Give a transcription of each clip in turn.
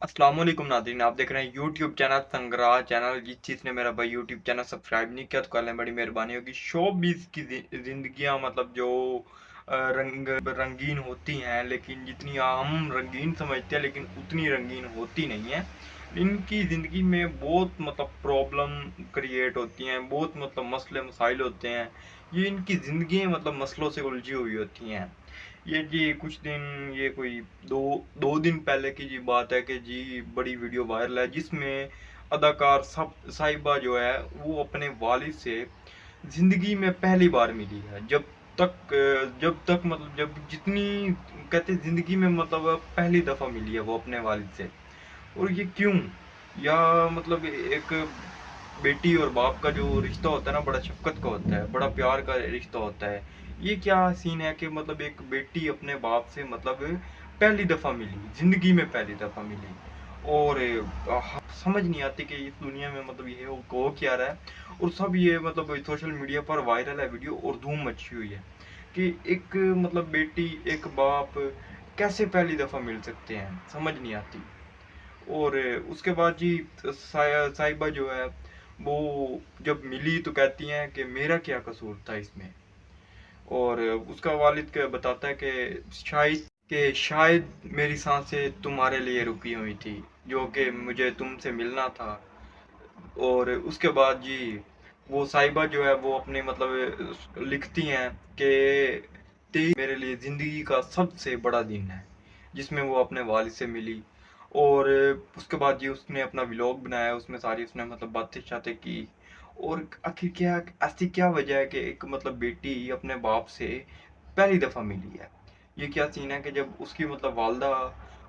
अस्सलाम वालेकुम नाज़रीन, आप देख रहे हैं यूट्यूब चैनल संग्रह चैनल। जिस चीज़ ने मेरा भाई यूट्यूब चैनल सब्सक्राइब नहीं किया तो कर लें, बड़ी मेहरबानी होगी। शोबिज़ की ज़िंदगियाँ मतलब जो रंगीन होती हैं, लेकिन जितनी हम रंगीन समझते हैं लेकिन उतनी रंगीन होती नहीं है। इनकी ज़िंदगी में बहुत मतलब प्रॉब्लम क्रिएट होती हैं, बहुत मतलब मसले मसाइल होते हैं। ये इनकी ज़िंदगी मतलब मसलों से उलझी हुई होती हैं। ये जी कुछ दिन, ये कोई दो दो दिन पहले की जी बात है कि जी बड़ी वीडियो वायरल है जिसमें अदाकार सब साहिबा जो है वो अपने वालिद से जिंदगी में पहली बार मिली है। जब तक मतलब जब जितनी कहते जिंदगी में मतलब पहली दफा मिली है वो अपने वालिद से। और ये क्यों? या मतलब एक बेटी और बाप का जो रिश्ता होता है ना, बड़ा शफकत का होता है, बड़ा प्यार का रिश्ता होता है। ये क्या सीन है कि मतलब एक बेटी अपने बाप से मतलब पहली दफा मिली, जिंदगी में पहली दफा मिली। और समझ नहीं आती कि इस दुनिया में मतलब ये हो क्या रहा है। और सब ये मतलब सोशल मीडिया पर वायरल है वीडियो और धूम मची हुई है कि एक मतलब बेटी एक बाप कैसे पहली दफा मिल सकते हैं, समझ नहीं आती। और उसके बाद जी साहिबा जो है वो जब मिली तो कहती हैं कि मेरा क्या कसूर था इसमें। और उसका वालिद के बताता है कि शायद मेरी सांसें तुम्हारे लिए रुकी हुई थी, जो कि मुझे तुमसे मिलना था। और उसके बाद जी वो साहिबा जो है वो अपने मतलब लिखती हैं कि 23 मेरे लिए ज़िंदगी का सबसे बड़ा दिन है, जिसमें वो अपने वालिद से मिली। और उसके बाद जी उसने अपना व्लॉग बनाया, उसमें सारी उसने मतलब बातें शातें की। और आखिर क्या ऐसी क्या वजह है कि एक मतलब बेटी अपने बाप से पहली दफ़ा मिली है। ये क्या सीन है कि जब उसकी मतलब वालदा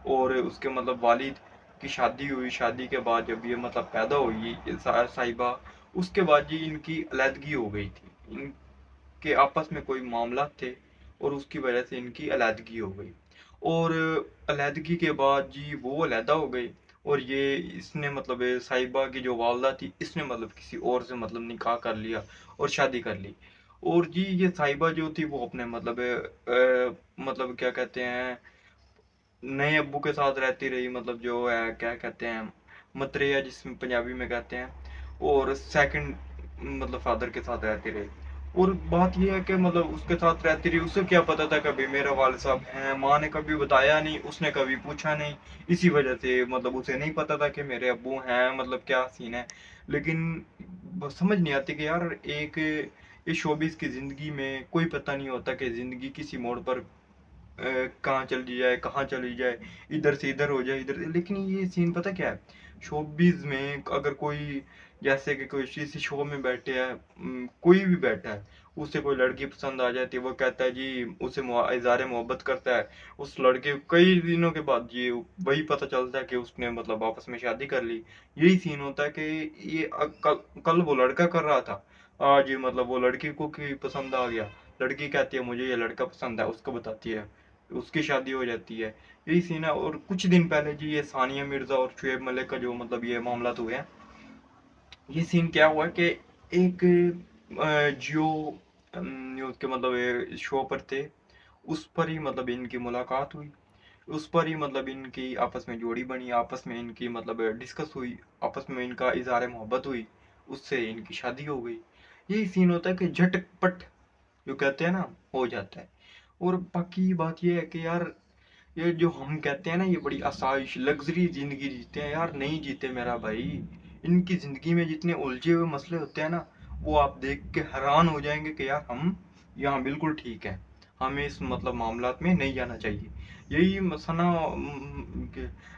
और उसके मतलब वालिद की शादी हुई, शादी के बाद जब ये मतलब पैदा हुई साहिबा, उसके बाद जी इनकी अलहदगी हो गई थी। इनके आपस में कोई मामला थे और उसकी वजह से इनकी अलहदगी हो गई। और अलहदगी के बाद जी वो अलहदा हो गई। और ये इसने मतलब साहिबा की जो वालदा थी इसने मतलब किसी और से मतलब निकाह कर लिया और शादी कर ली। और जी ये साहिबा जो थी वो अपने मतलब क्या कहते हैं, नए अब्बू के साथ रहती रही, मतलब जो है क्या कहते हैं, मतरेया जिसमें पंजाबी में कहते हैं। और सेकंड मतलब फादर के साथ रहती रही। और बात यह है कि मतलब उसके साथ रहती रही, उसे क्या पता था कभी मेरा वालिद साहब हैं, माँ ने कभी बताया नहीं, उसने कभी पूछा नहीं। इसी वजह से मतलब उसे नहीं पता था कि मेरे अब्बू हैं, मतलब क्या सीन है। लेकिन समझ नहीं आती कि यार एक इस शोबिस की जिंदगी में कोई पता नहीं होता कि जिंदगी किसी मोड़ पर कहाँ चली जाए, कहाँ चली जाए, इधर से इधर हो जाए, इधर से। लेकिन ये सीन पता क्या है, शोबिज में अगर कोई जैसे कि कोई किसी शो में बैठे हैं, कोई भी बैठा है, उसे कोई लड़की पसंद आ जाती है, वो कहता है जी उसे इजहार मोहब्बत करता है। उस लड़के कई दिनों के बाद ये वही पता चलता है कि उसने मतलब आपस में शादी कर ली। यही सीन होता है कि ये कल वो लड़का कर रहा था, आज मतलब वो लड़की को की पसंद आ गया। लड़की कहती है मुझे ये लड़का पसंद है, उसको बताती है, उसकी शादी हो जाती है। यही सीन है। और कुछ दिन पहले जी ये सानिया मिर्जा और शुएब मलिक का जो मतलब ये मामला तो हुए हैं, ये सीन क्या हुआ कि एक जियो न्यूज के मतलब शो पर थे, उस पर ही मतलब इनकी मुलाकात हुई। उस पर ही मतलब इनकी आपस में जोड़ी बनी, आपस में इनकी मतलब डिस्कस हुई, आपस में इनका इजहार मोहब्बत हुई, उससे इनकी शादी हो गई। यही सीन होता है कि झटपट जो कहते हैं ना, हो जाता है। और बाकी बात ये है कि यार ये जो हम कहते हैं ना ये बड़ी आसाइश लग्जरी जिंदगी जीते हैं, यार नहीं जीते मेरा भाई। इनकी जिंदगी में जितने उलझे हुए मसले होते हैं ना, वो आप देख के हैरान हो जाएंगे कि यार हम यहाँ बिल्कुल ठीक है, हमें इस मतलब मामलात में नहीं जाना चाहिए। यही सना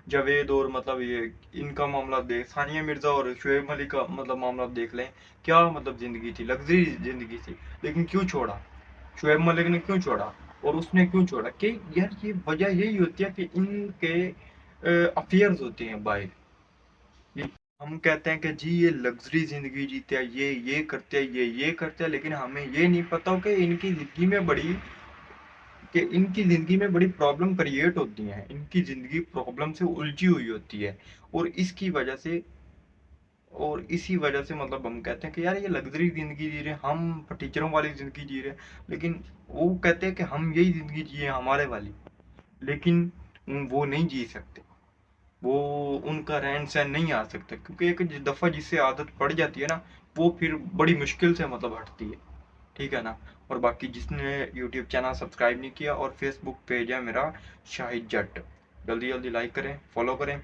जावेद और मतलब ये इनका मामला देख, सानिया मिर्जा और शुएब मलिक का मतलब मामला देख लें। क्या मतलब जिंदगी थी, लग्जरी जिंदगी थी, लेकिन क्यों छोड़ा? शुएब मलिक ने क्यों छोड़ा? और उसने क्यों छोड़ा? कि यार ये वजह यही होती है कि इनके अफेयर्स होते हैं बाहर। ये हम कहते हैं कि जी ये लग्जरी जिंदगी जीते हैं, ये करते हैं, ये करते हैं, लेकिन हमें ये नहीं पता हो कि इनकी जिंदगी में बड़ी प्रॉब्लम क्रिएट होती हैं, इनकी जिंदगी प्रॉब्लम से उलझी हुई होती है। और इसकी वजह से और इसी वजह से मतलब हम कहते हैं कि यार ये लग्जरी जिंदगी जी रहे हैं, हम टीचरों वाली जिंदगी जी रहे हैं। लेकिन वो कहते हैं कि हम यही जिंदगी जिए हमारे वाली, लेकिन वो नहीं जी सकते। وہ ان کا رہن سہن نہیں آ سکتا، کیونکہ ایک دفعہ جس سے عادت پڑ جاتی ہے نا، وہ پھر بڑی مشکل سے مطلب ہٹتی ہے، ٹھیک ہے نا۔ اور باقی جس نے یوٹیوب چینل سبسکرائب نہیں کیا اور فیس بک پیج ہے میرا شاہد جٹ، جلدی جلدی لائک کریں، فالو کریں۔